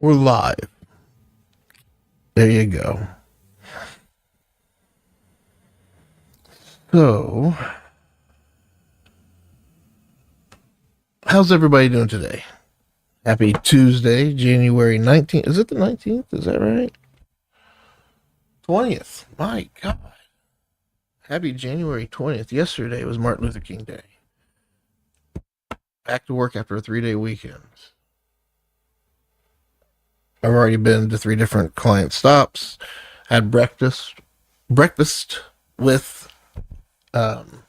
We're live. There you go. So, how's everybody doing today? Happy Tuesday, January 19th. Is it the 19th? Is that right? 20th. My God. Happy January 20th. Yesterday was Martin Luther King Day. Back to work after a 3-day weekend. I've already been to 3 different client stops. Had breakfast with um,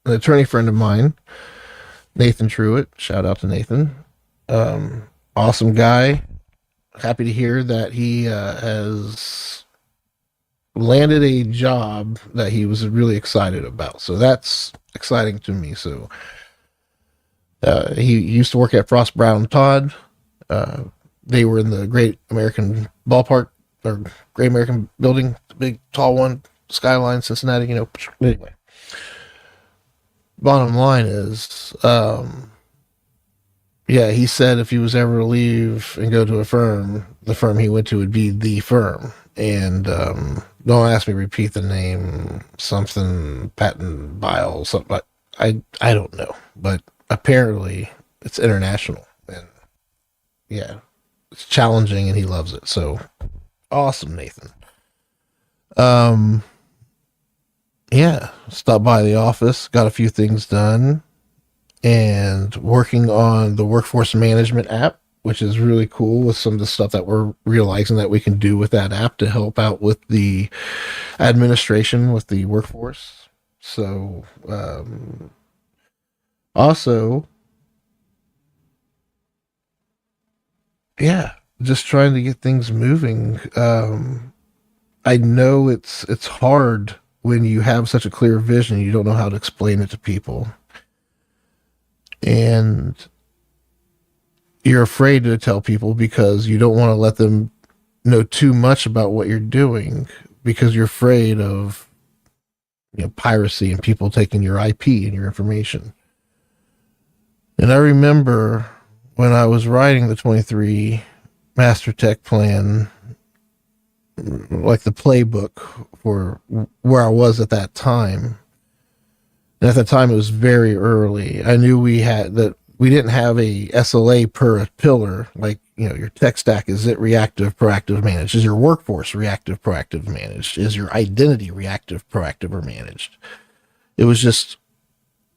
an attorney friend of mine, Nathan Truitt. Shout out to Nathan. Awesome guy. Happy to hear that he has landed a job that he was really excited about. So that's exciting to me. So he used to work at Frost Brown Todd. Uh, they were in the Great American Ballpark or Great American Building, the big tall one, Skyline, Cincinnati. Anyway, bottom line is, yeah, he said if he was ever to leave and go to a firm, the firm he went to would be the firm. And don't ask me to repeat the name, something Patton Bile, something. I don't know, but apparently it's international, and yeah, it's challenging, and he loves it. So awesome, Nathan. Um, yeah, stopped by the office, got a few things done, and working on the workforce management app, which is really cool with some of the stuff that we're realizing that we can do with that app to help out with the administration with the workforce. So, also, yeah, just trying to get things moving. I know it's hard when you have such a clear vision, you don't know how to explain it to people, and you're afraid to tell people because you don't want to let them know too much about what you're doing because you're afraid of piracy and people taking your IP and your information. And I remember when I was writing the 23 Master Tech Plan, like the playbook for where I was at that time. And at the time, it was very early. I knew we didn't have a SLA per pillar. Like, your tech stack, is it reactive, proactive, managed? Is your workforce reactive, proactive, managed? Is your identity reactive, proactive, or managed? It was just,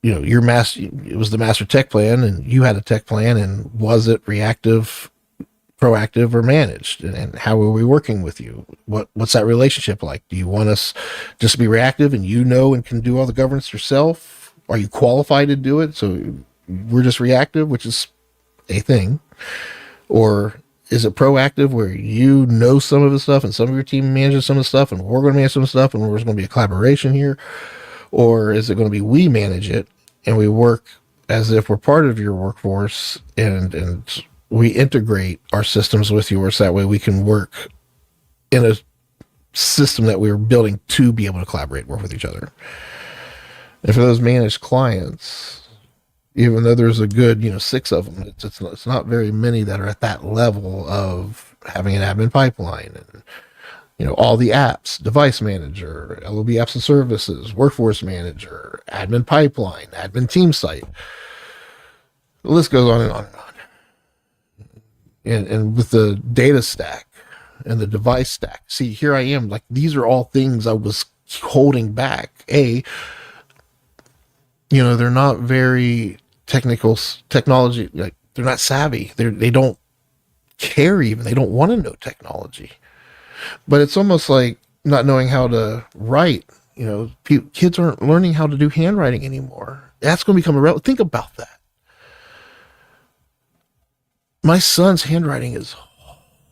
it was the master tech plan, and you had a tech plan, and was it reactive, proactive, or managed? And how are we working with you? What's that relationship like? Do you want us just to be reactive and and can do all the governance yourself? Are you qualified to do it? So we're just reactive, which is a thing. Or is it proactive where some of the stuff and some of your team manages some of the stuff and we're going to manage some of the stuff and there's going to be a collaboration here? Or is it going to be we manage it and we work as if we're part of your workforce, and we integrate our systems with yours, that way we can work in a system that we were building to be able to collaborate and work with each other. And for those managed clients, even though there's a good 6 of them, it's not very many that are at that level of having an admin pipeline and all the apps, device manager, LOB apps and services, workforce manager, admin pipeline, admin team site. The list goes on and on and on. And with the data stack and the device stack, see, here I am, like, these are all things I was holding back. They're not very technology, like, they're not savvy. They don't care, even they don't want to know technology. But it's almost like not knowing how to write. Kids aren't learning how to do handwriting anymore. That's going to become irrelevant. Think about that. My son's handwriting is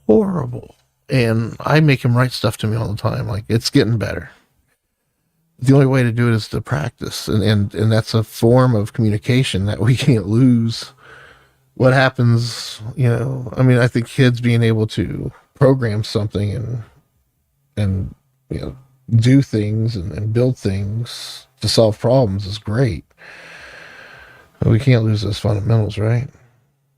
horrible, and I make him write stuff to me all the time. Like, it's getting better. The only way to do it is to practice, and that's a form of communication that we can't lose. What happens, I think kids being able to program something and do things and build things to solve problems is great. But we can't lose those fundamentals, right?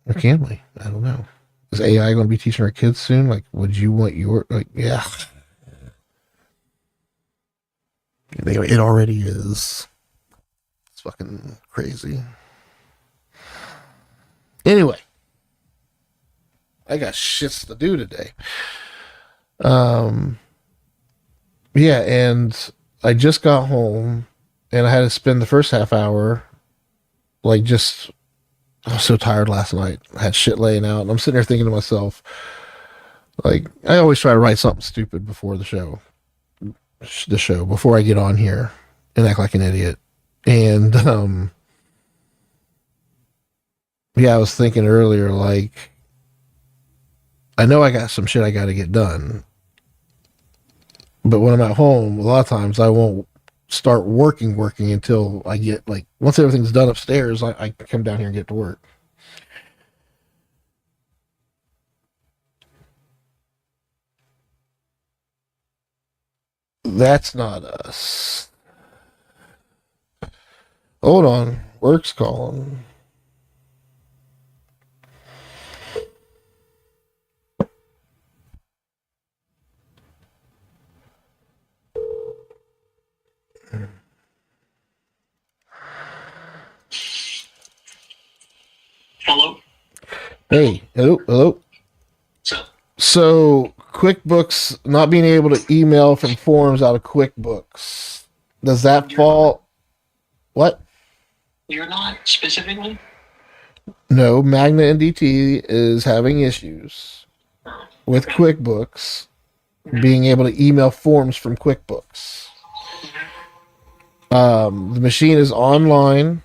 Or can we? I don't know. is AI going to be teaching our kids soon? Like, would you want your like? Yeah, it already is. It's fucking crazy. Anyway, I got shits to do today. Um, yeah, and I just got home, and I had to spend the first half hour like just. I was so tired last night. I had shit laying out, and I'm sitting there thinking to myself, like, I always try to write something stupid before the show before I get on here and act like an idiot. And yeah, I was thinking earlier, like, I know I got some shit I got to get done, but when I'm at home, a lot of times I won't start working until I get like once everything's done upstairs. I come down here and get to work. That's not us. Hold on, work's calling. Hello? Hey, hello. So, So QuickBooks not being able to email from forms out of QuickBooks. Does that you're not, fall? What? you're not specifically? No, Magna NDT is having issues Oh, with okay. QuickBooks Mhm, being able to email forms from QuickBooks. mhm. The machine is online.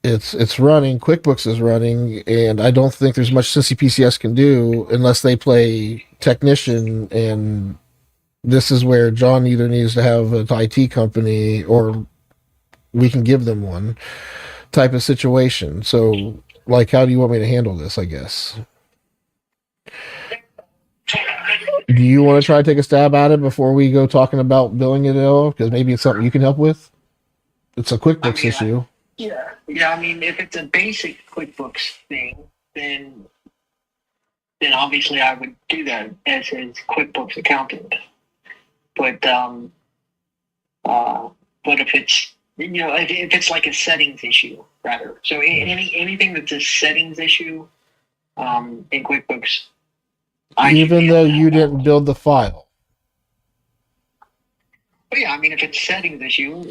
It's running. QuickBooks is running, and I don't think there's much Cincy PCS can do unless they play technician. And this is where John either needs to have an IT company or we can give them one type of situation. So, like, how do you want me to handle this? I guess. Do you want to try to take a stab at it before we go talking about billing it at all? Because maybe it's something you can help with. It's a I QuickBooks mean, issue. yeah. Yeah, I mean, if it's a basic QuickBooks thing, then then obviously I would do that as his QuickBooks accountant. But uh, but if it's if it's like a settings issue, rather. So anything that's a settings issue in QuickBooks, I should Even be though able to you help out didn't with. build the file. But yeah, I mean, if it's settings issue,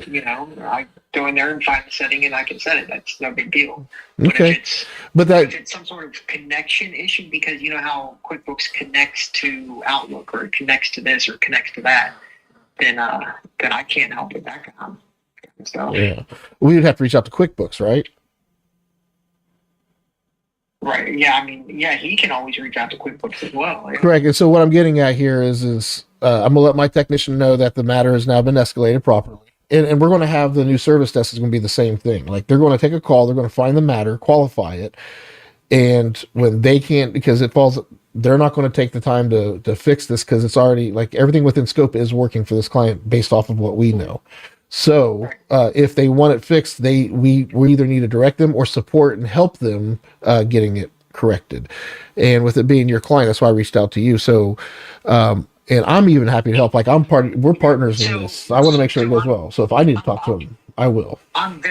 I go in there and find the setting and I can set it. That's no big deal. But if Okay. it's But but if that, it's some sort of connection issue, because you know how QuickBooks connects to Outlook or connects to this or connects to that, then I can't help with that kind of stuff. yeah. We would have to reach out to QuickBooks, right? Right? Yeah, I mean, yeah, he can always reach out to QuickBooks as well. Yeah. Correct. And so what I'm getting at here is I'm gonna let my technician know that the matter has now been escalated properly. And we're going to have the new service desk is going to be the same thing. Like they're going to take a call, they're going to find the matter, qualify it, and when they can't because it falls they're not going to take the time to fix this because it's already like everything within scope is working for this client based off of what we know. So Right. if they want it fixed, we either need to direct them or support and help them getting it corrected. And with it being your client, that's why I reached out to you. So and I'm even happy to help. Like we're partners in So this. I want to make sure it so goes well. So if I need to talk to I'm him, I will. I'm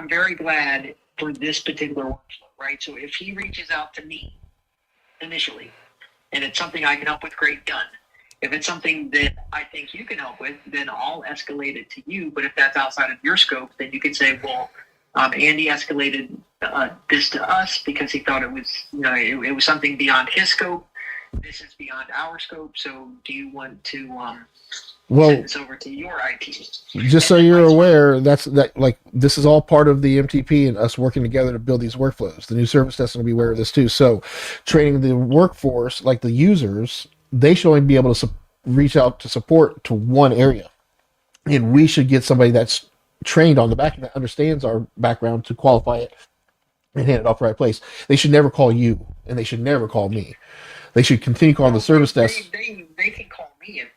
very glad for this particular workflow, right? So if he reaches out to me initially and it's something I can help with, great, done. If it's something that I think you can help with, then I'll escalate it to you. But if that's outside of your scope, then you can say, well, Andy escalated this to us because he thought it was, it was something beyond his scope. This is beyond our scope. So do you want to send Well, this over to your IT? just so And then you're vice versa. aware, that's that like this is all part of the MTP and us working together to build these workflows. The new service desk will be aware of this too. So, training the workforce, like the users, they should only be able to reach out to support to one area, and we should get somebody that's trained on the back end that understands our background to qualify it and hand it off the right place. They should never call you, and they should never call me. They should continue calling the No, service desk. they can call me if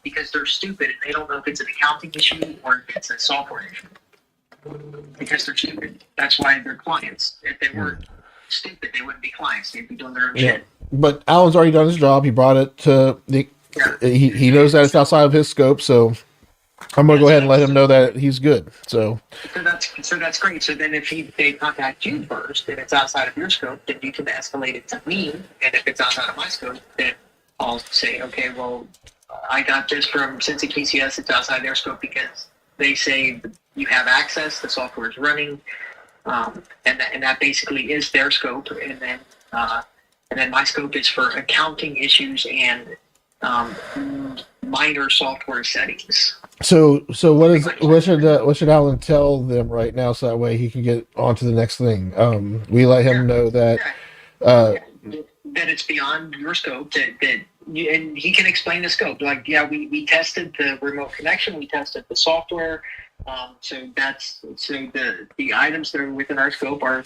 because they're stupid and they don't know if it's an accounting issue or if it's a software issue because they're stupid. That's why they're clients. If they weren't stupid, they wouldn't be clients. They'd be doing their own Yeah. shit. but Alan's already done his job. He brought it to the. Yeah. He knows that it's outside of his scope, so I'm gonna Yeah. go ahead and let him know that he's good. So So that's great. So then, if they contact you first, and it's outside of your scope, then you can escalate it to me. And if it's outside of my scope, then I'll say, okay, well, I got this from Cincy KCS. It's outside their scope because they say you have access. The software is running, and that basically is their scope. And then my scope is for accounting issues and minor software settings. so what should Alan tell them right now so that way he can get on to the next thing? We let him know that Yeah. uh, That it's beyond your scope. And he can explain the scope. Like, yeah, we tested the remote connection, we tested the software. So the items that are within our scope are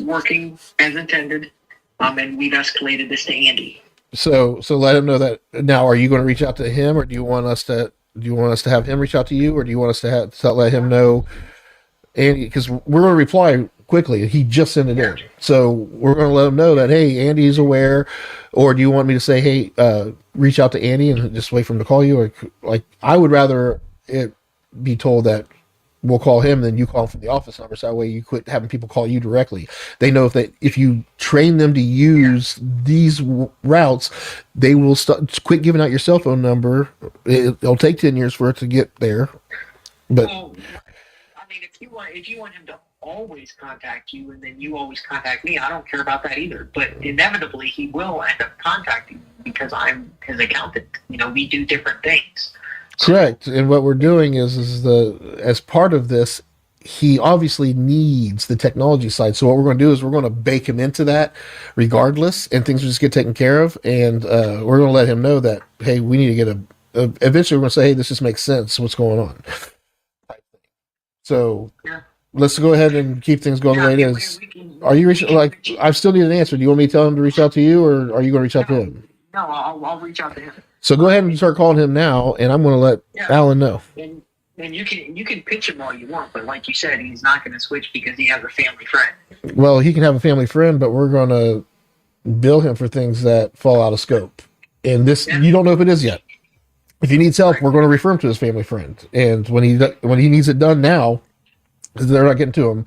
working as intended. And we've escalated this to Andy. so let him know that. Now, are you going to reach out to him, or do you want us to have him reach out to you, or do you want us to let him know? Andy, because we're going to reply quickly. He just sent it Yeah. in, so we're going to let him know that hey, Andy's aware. Or do you want me to say hey, reach out to Andy and just wait for him to call you? Or like I would rather it be told that we'll call him, then you call him from the office number. So that way you quit having people call you directly. They know if you train them to use these routes, they will quit giving out your cell phone number. It'll take 10 years for it to get there, but Well, I mean, if you want him to always contact you and then you always contact me, I don't care about that either. But inevitably, he will end up contacting me because I'm his accountant. We do different things. So correct. And what we're doing is as part of this, he obviously needs the technology side. So what we're going to do is we're going to bake him into that, regardless, and things will just get taken care of. And we're going to let him know that hey, we need to get eventually, we're going to say hey, this just makes sense. What's going on? So yeah, let's go ahead and keep things going the yeah, way it yeah, we, is. we can Are you we reaching? can Like, I still need an answer. Do you want me to tell him to reach out to you, or are you going to reach out to no, him? no. I'll reach out to him. So go ahead and start calling him now, and I'm going to let Yeah, Alan know. and you can pitch him all you want, but like you said, he's not going to switch because he has a family friend. Well, he can have a family friend, but we're going to bill him for things that fall out of scope. And this, Yeah, you don't know if it is yet. If he needs help, right. we're going to refer him to his family friend. And when he needs it done now, because they're not getting to him,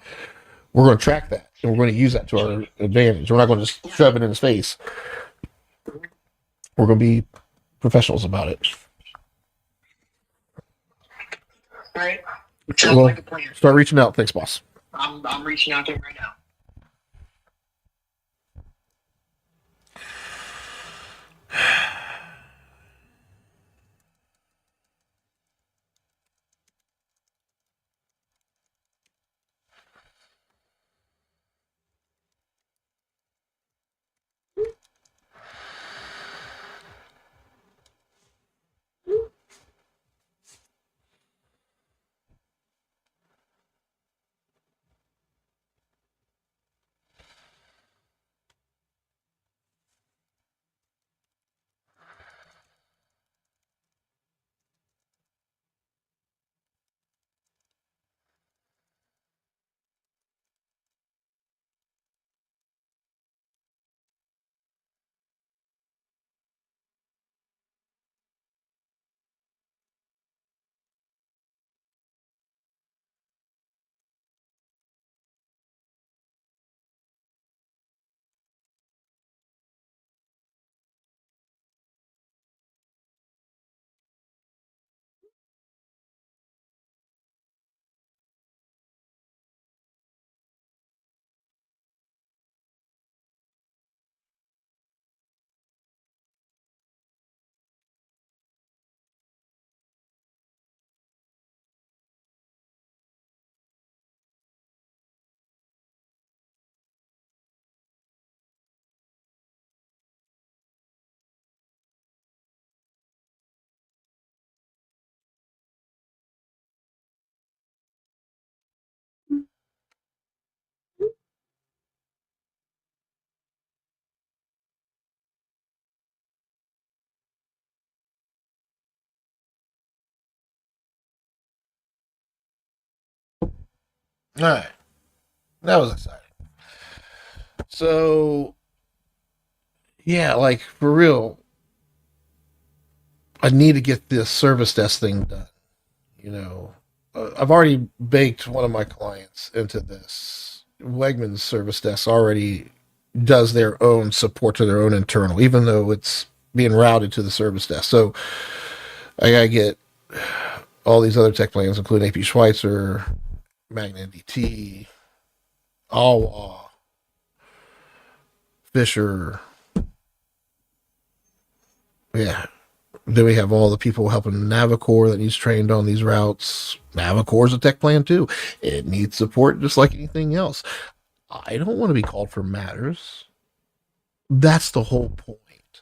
we're going to track that and we're going to use that to our advantage. We're not going to just shove it in his face. We're going to be professionals about it. All right. Sounds Well, like a plan. start reaching out. Thanks, boss. I'm reaching out to him right now. All right. That was exciting. So yeah, like for real, I need to get this service desk thing done. You know, I've already baked one of my clients into this. Wegmans service desk already does their own support to their own internal, even though it's being routed to the service desk. So I gotta get all these other tech plans, including AP Schweitzer, Magna NDT, Awa, Fisher. Yeah. Then we have all the people helping Navicore that needs trained on these routes. Navicore's a tech plan too. It needs support just like anything else. I don't want to be called for matters. That's the whole point.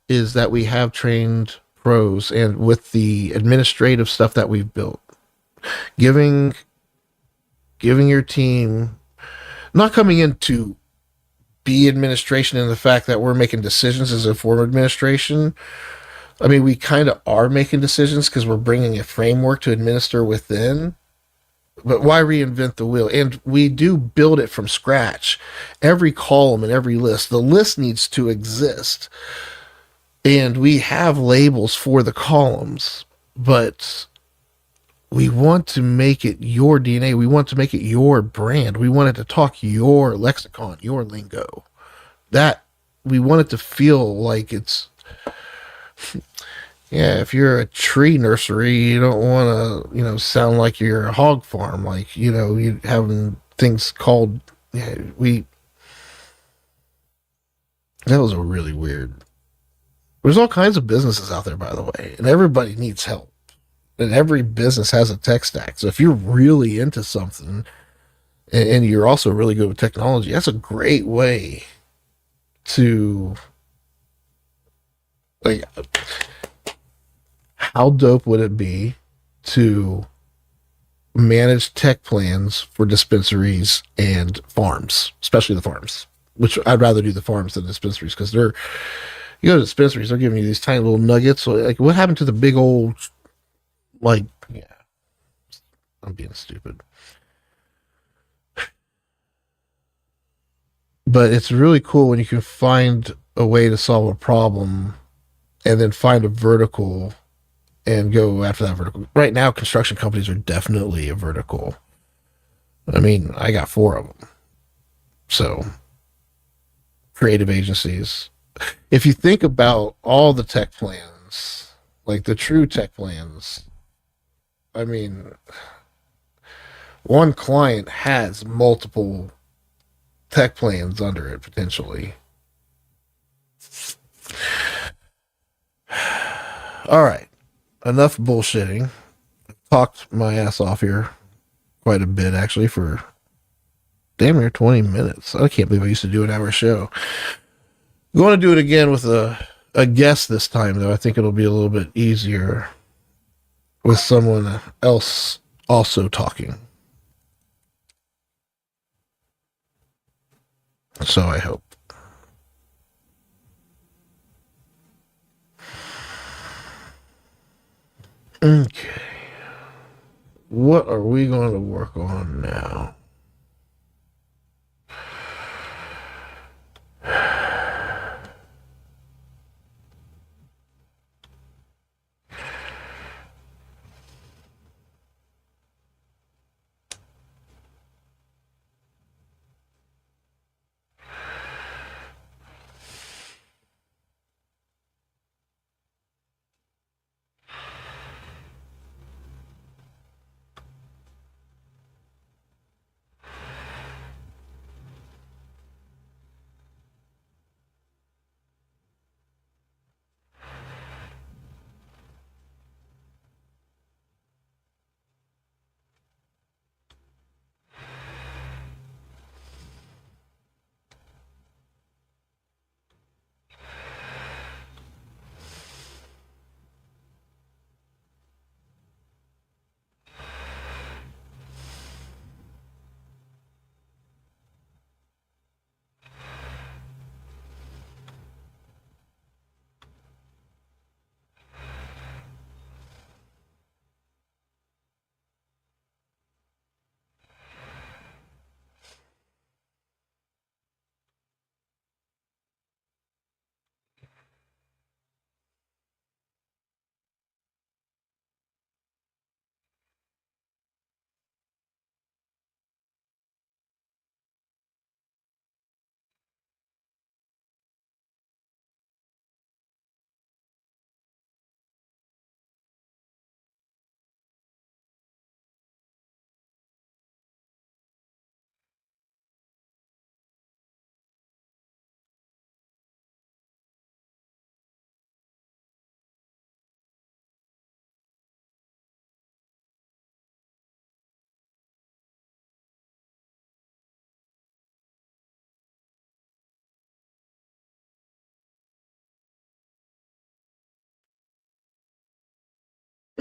Is that we have trained pros, and with the administrative stuff that we've built, giving your team, not coming in to be administration in the fact that we're making decisions as a form of administration. I mean, we kind of are making decisions because we're bringing a framework to administer within. But why reinvent the wheel? And we do build it from scratch. Every column and every list, the list needs to exist. And we have labels for the columns, but we want to make it your DNA. We want to make it your brand. We want it to talk your lexicon, your lingo. That we want it to feel like it's, yeah, if you're a tree nursery, you don't want to, sound like you're a hog farm. Like, you having things called, yeah, that was a really weird. There's all kinds of businesses out there, by the way, and everybody needs help. And every business has a tech stack. So if you're really into something and you're also really good with technology, that's a great way to, like, how dope would it be to manage tech plans for dispensaries and farms, especially the farms, which I'd rather do the farms than dispensaries because you go to dispensaries, they're giving you these tiny little nuggets. So, like, what happened to the big old, like, yeah, I'm being stupid. But it's really cool when you can find a way to solve a problem and then find a vertical and go after that vertical. Right now, construction companies are definitely a vertical. I mean, I got four of them. So, creative agencies. If you think about all the tech plans, like the true tech plans, I mean, one client has multiple tech plans under it potentially. All right, enough bullshitting. Talked my ass off here quite a bit actually for damn near 20 minutes. I can't believe I used to do an hour show. I'm going to do it again with a guest this time, though. I think it'll be a little bit easier with someone else also talking. So I hope. Okay. What are we going to work on now?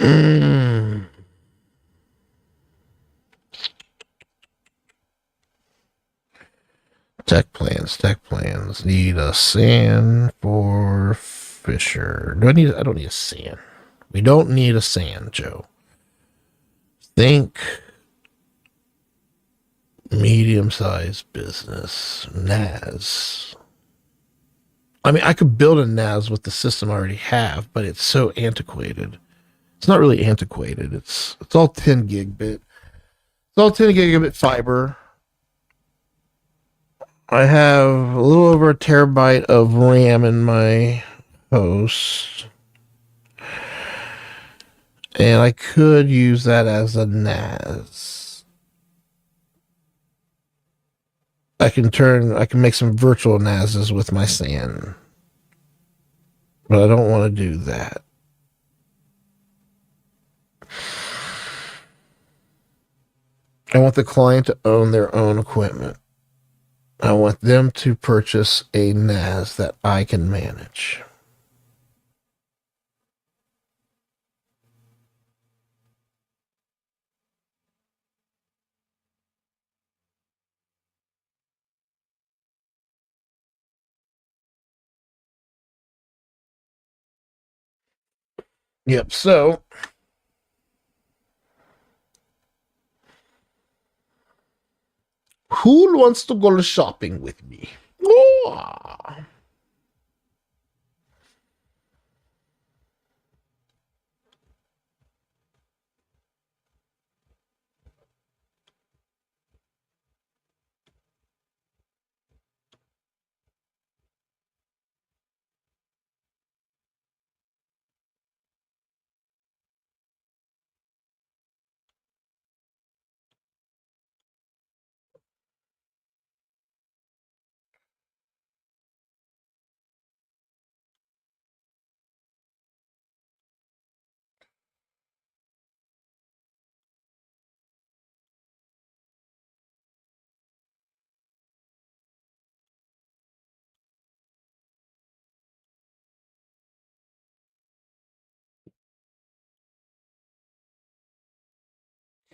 Mm. Tech plans, tech plans. Need a sand for Fisher. Do I need? I don't need a sand. We don't need a sand, Joe. Think medium-sized business. NAS. I mean, I could build a NAS with the system I already have, but it's so antiquated. It's not really antiquated. It's all 10 gigabit. It's all 10 gigabit fiber. I have a little over a terabyte of RAM in my host, and I could use that as a NAS. I can make some virtual NASs with my SAN, but I don't want to do that. I want the client to own their own equipment. I want them to purchase a NAS that I can manage. Yep. So, who wants to go shopping with me? Oh.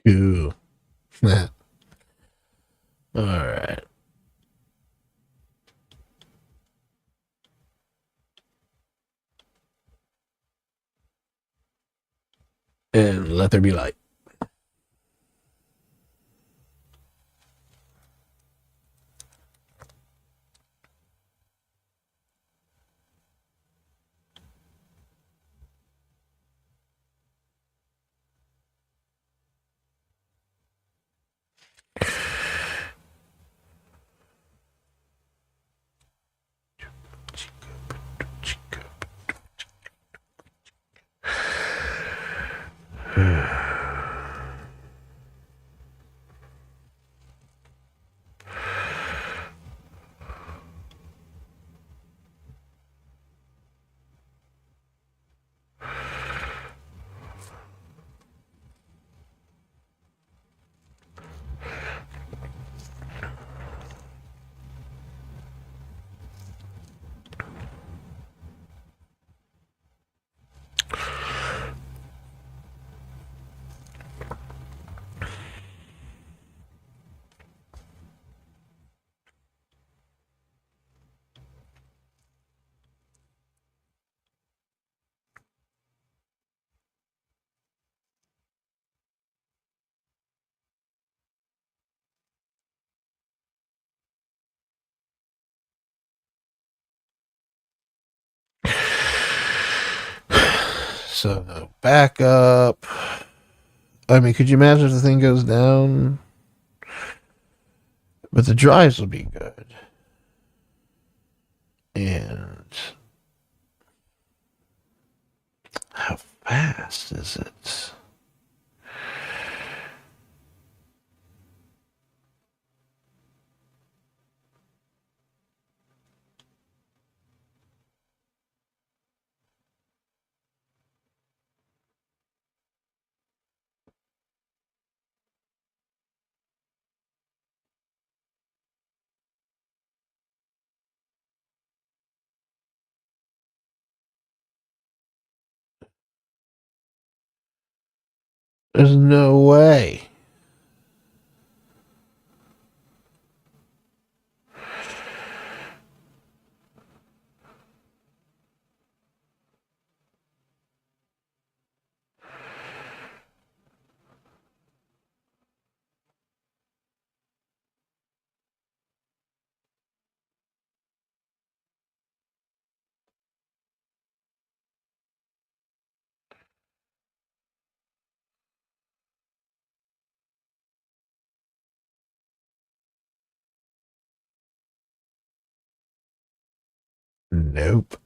Cool. All right. And let there be light. So back up. I mean, could you imagine if the thing goes down? But the drives will be good. And how fast is it? There's no way. Nope.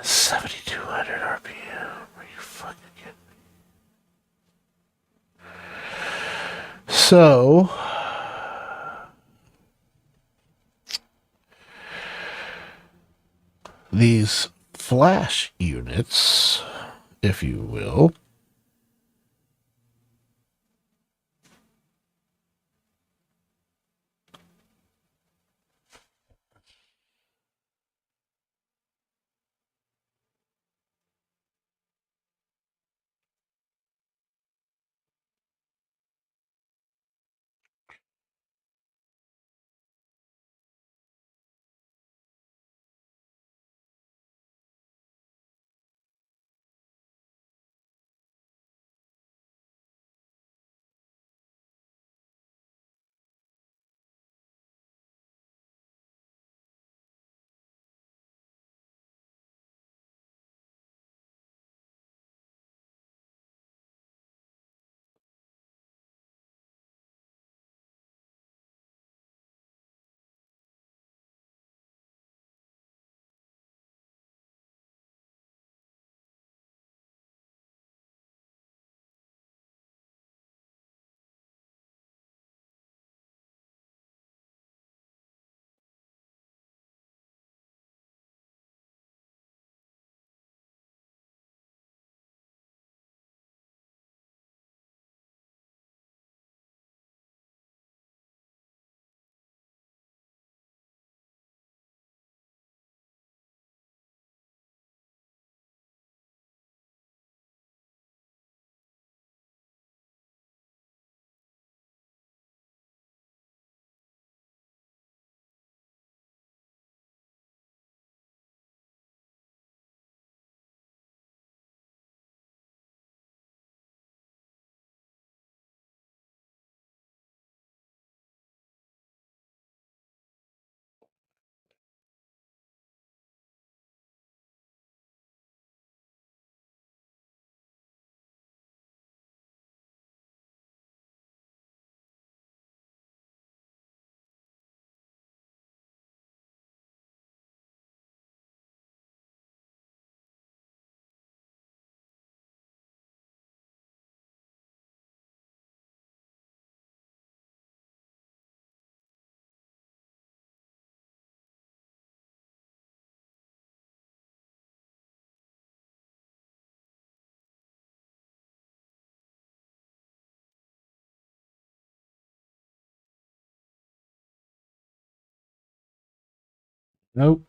7,200 RPM. Are you fucking kidding me? So, these flash units, if you will, nope.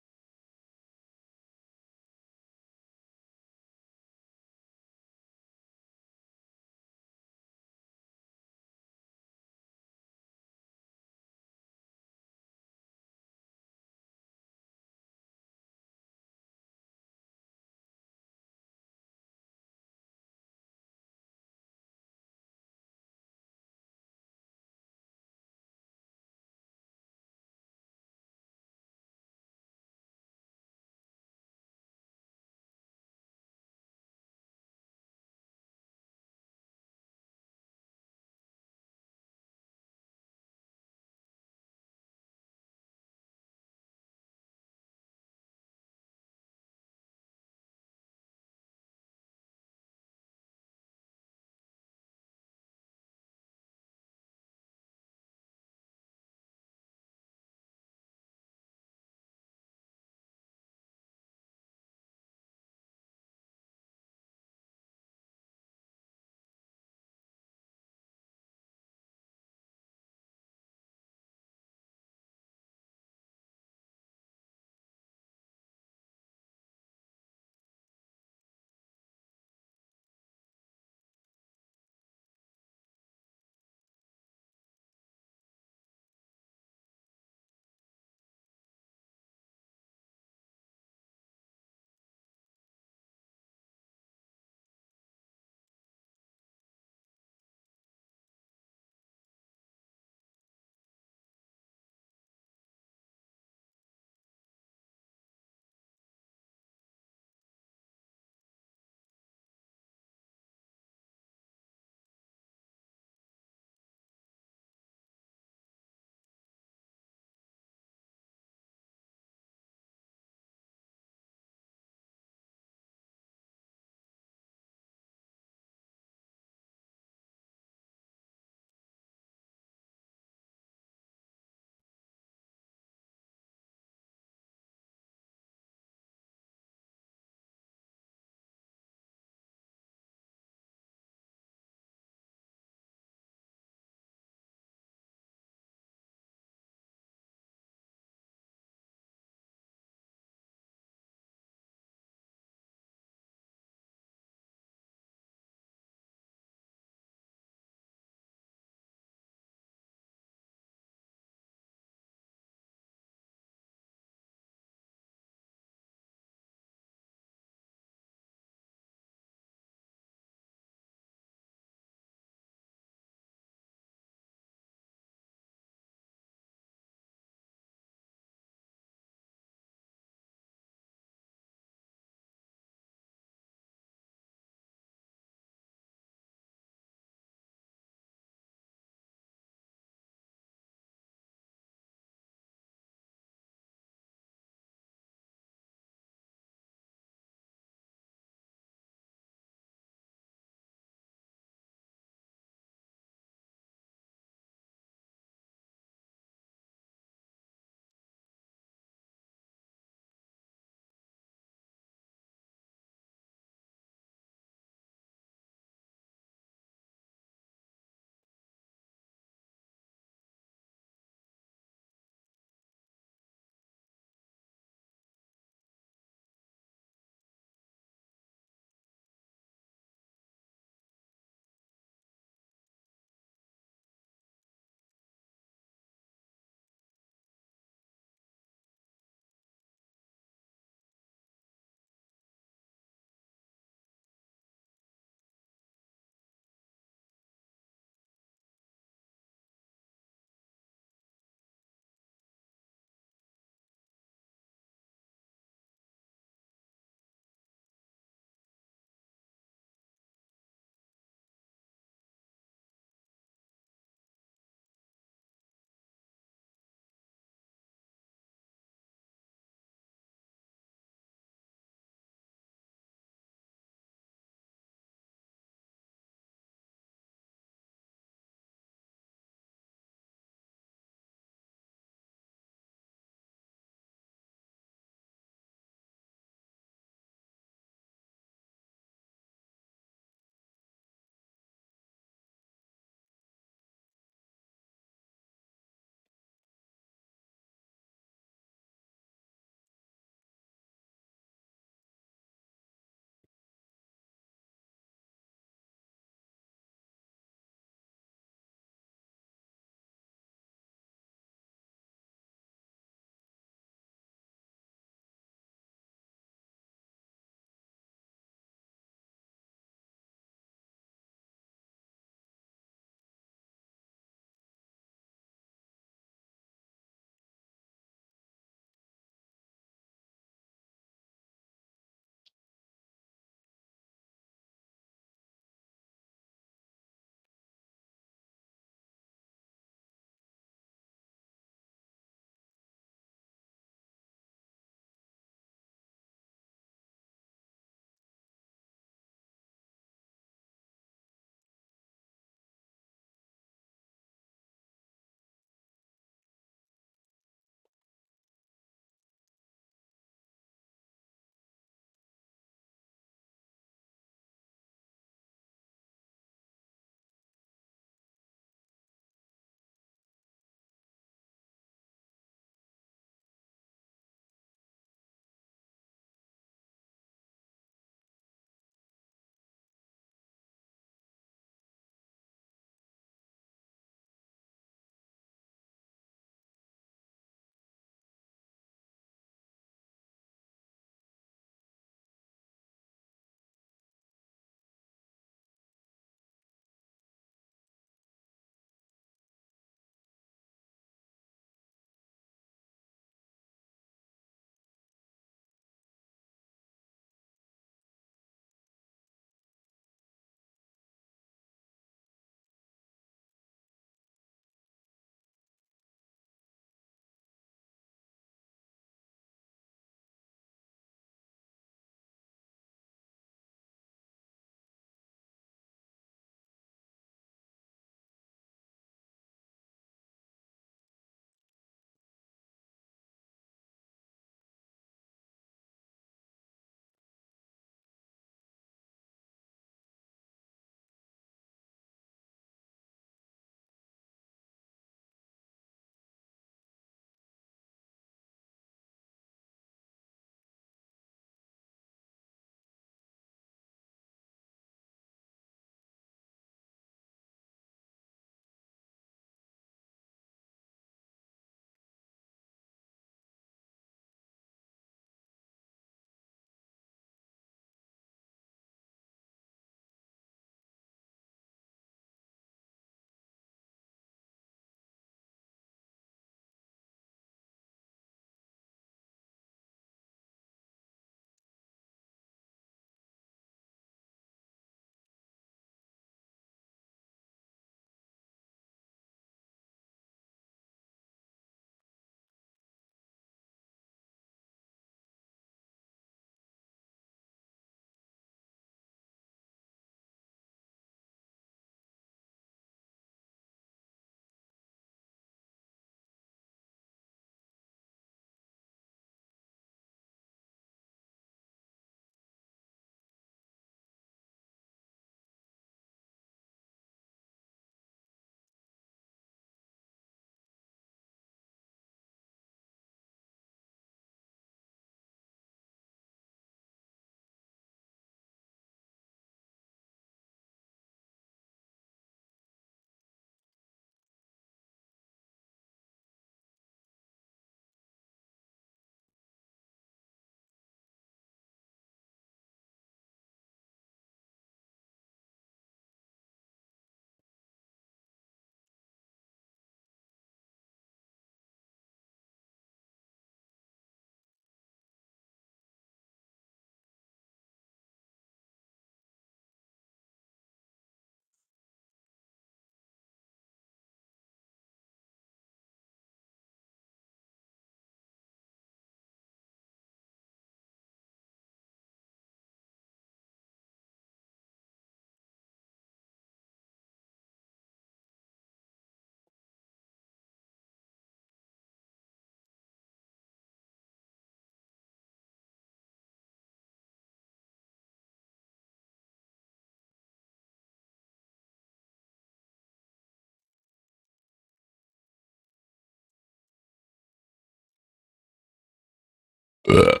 Good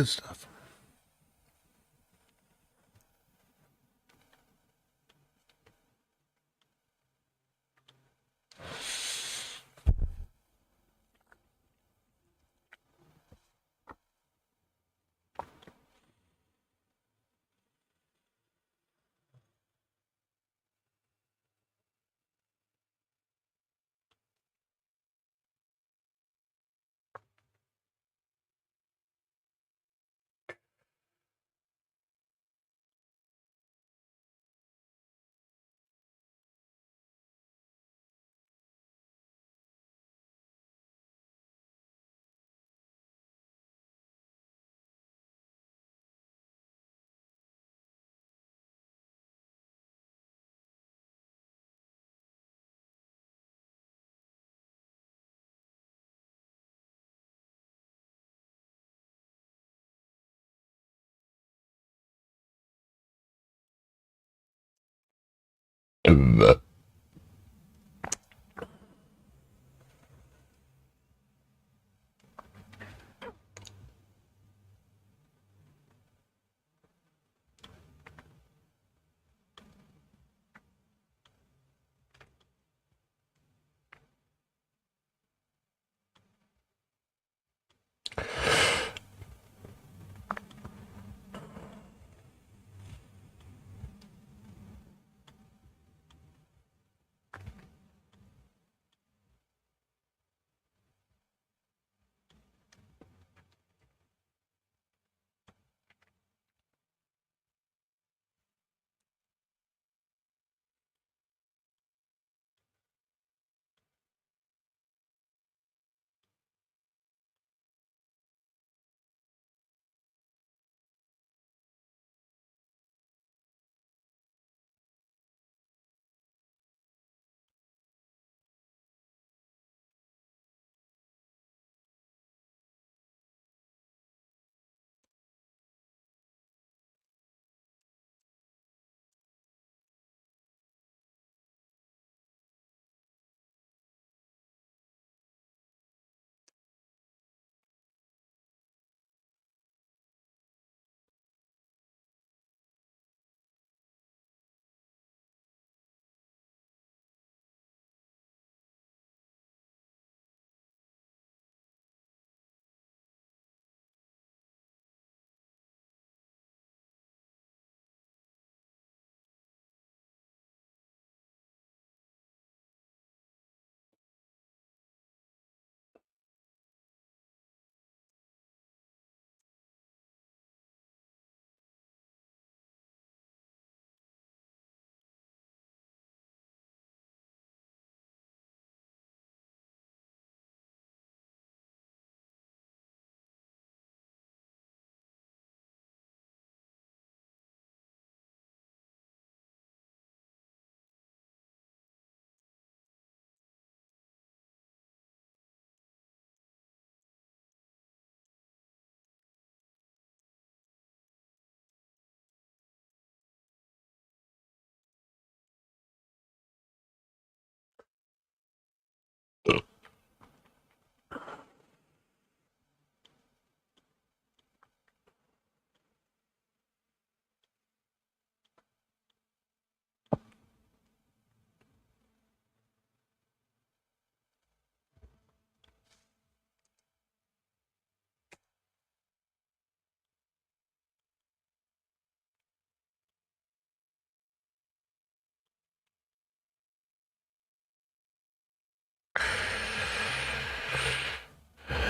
stuff.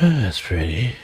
That's pretty.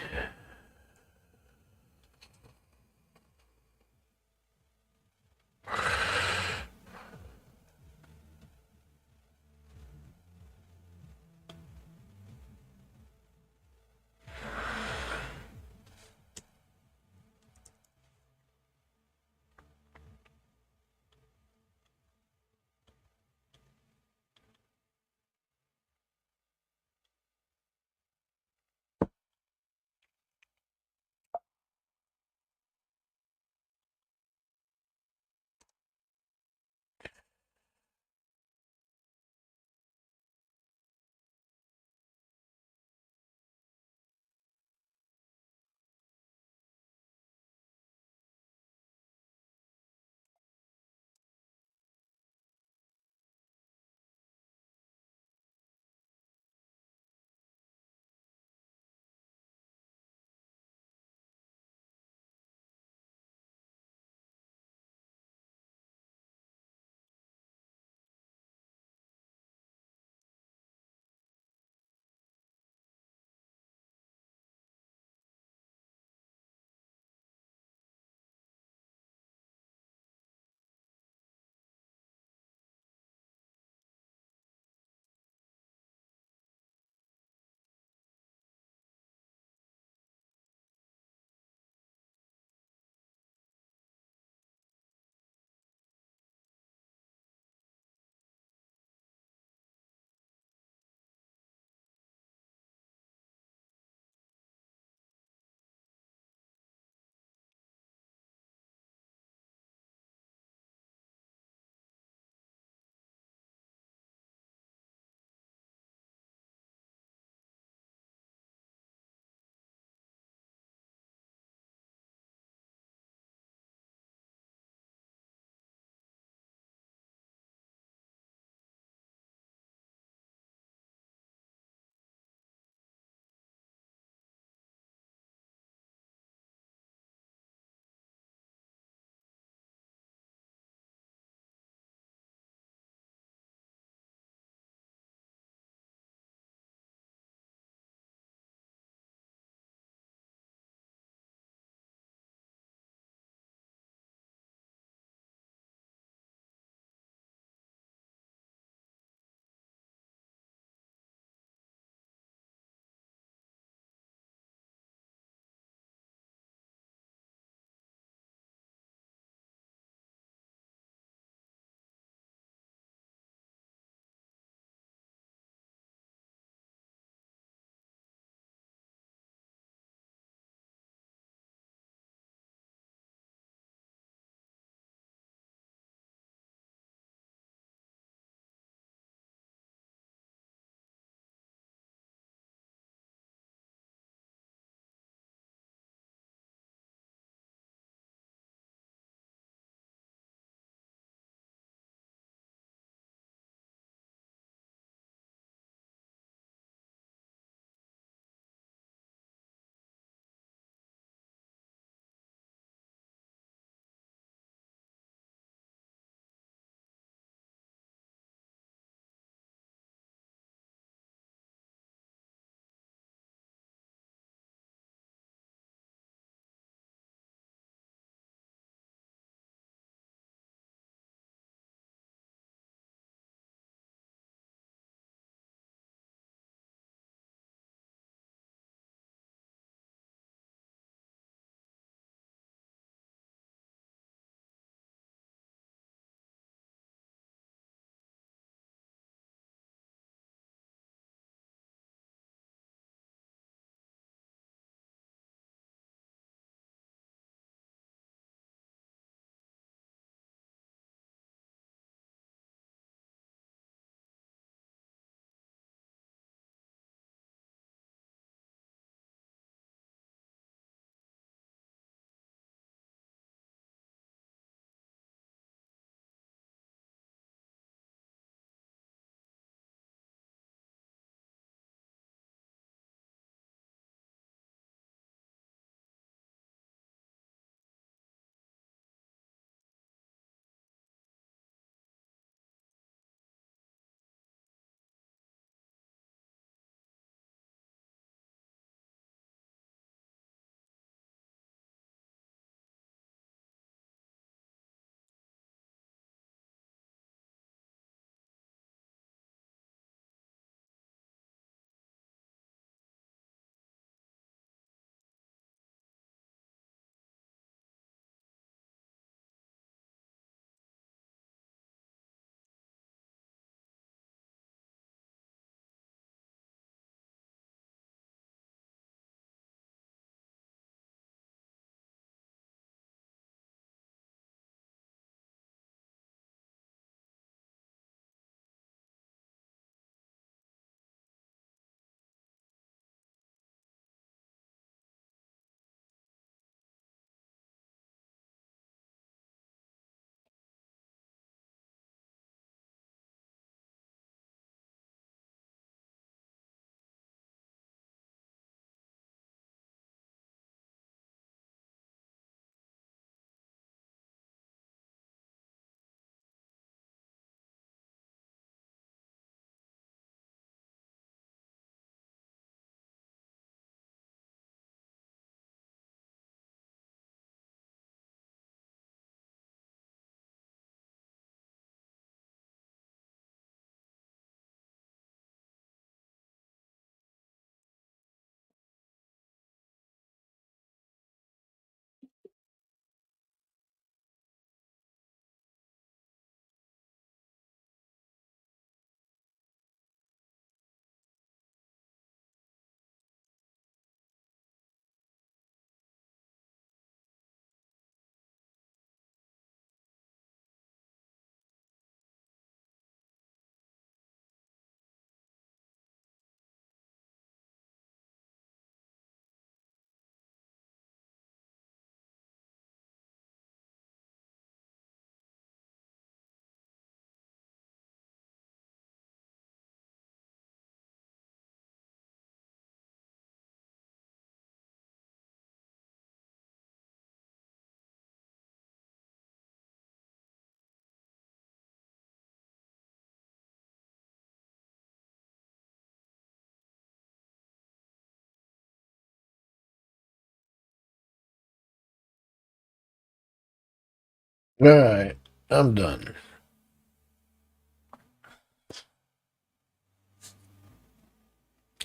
All right, I'm done.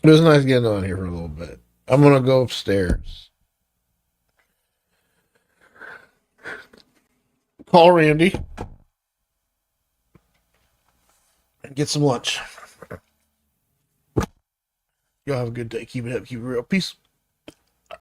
It was nice getting on here for a little bit. I'm gonna go upstairs. Call Randy and get some lunch. Y'all have a good day. Keep it up. Keep it real. Peace.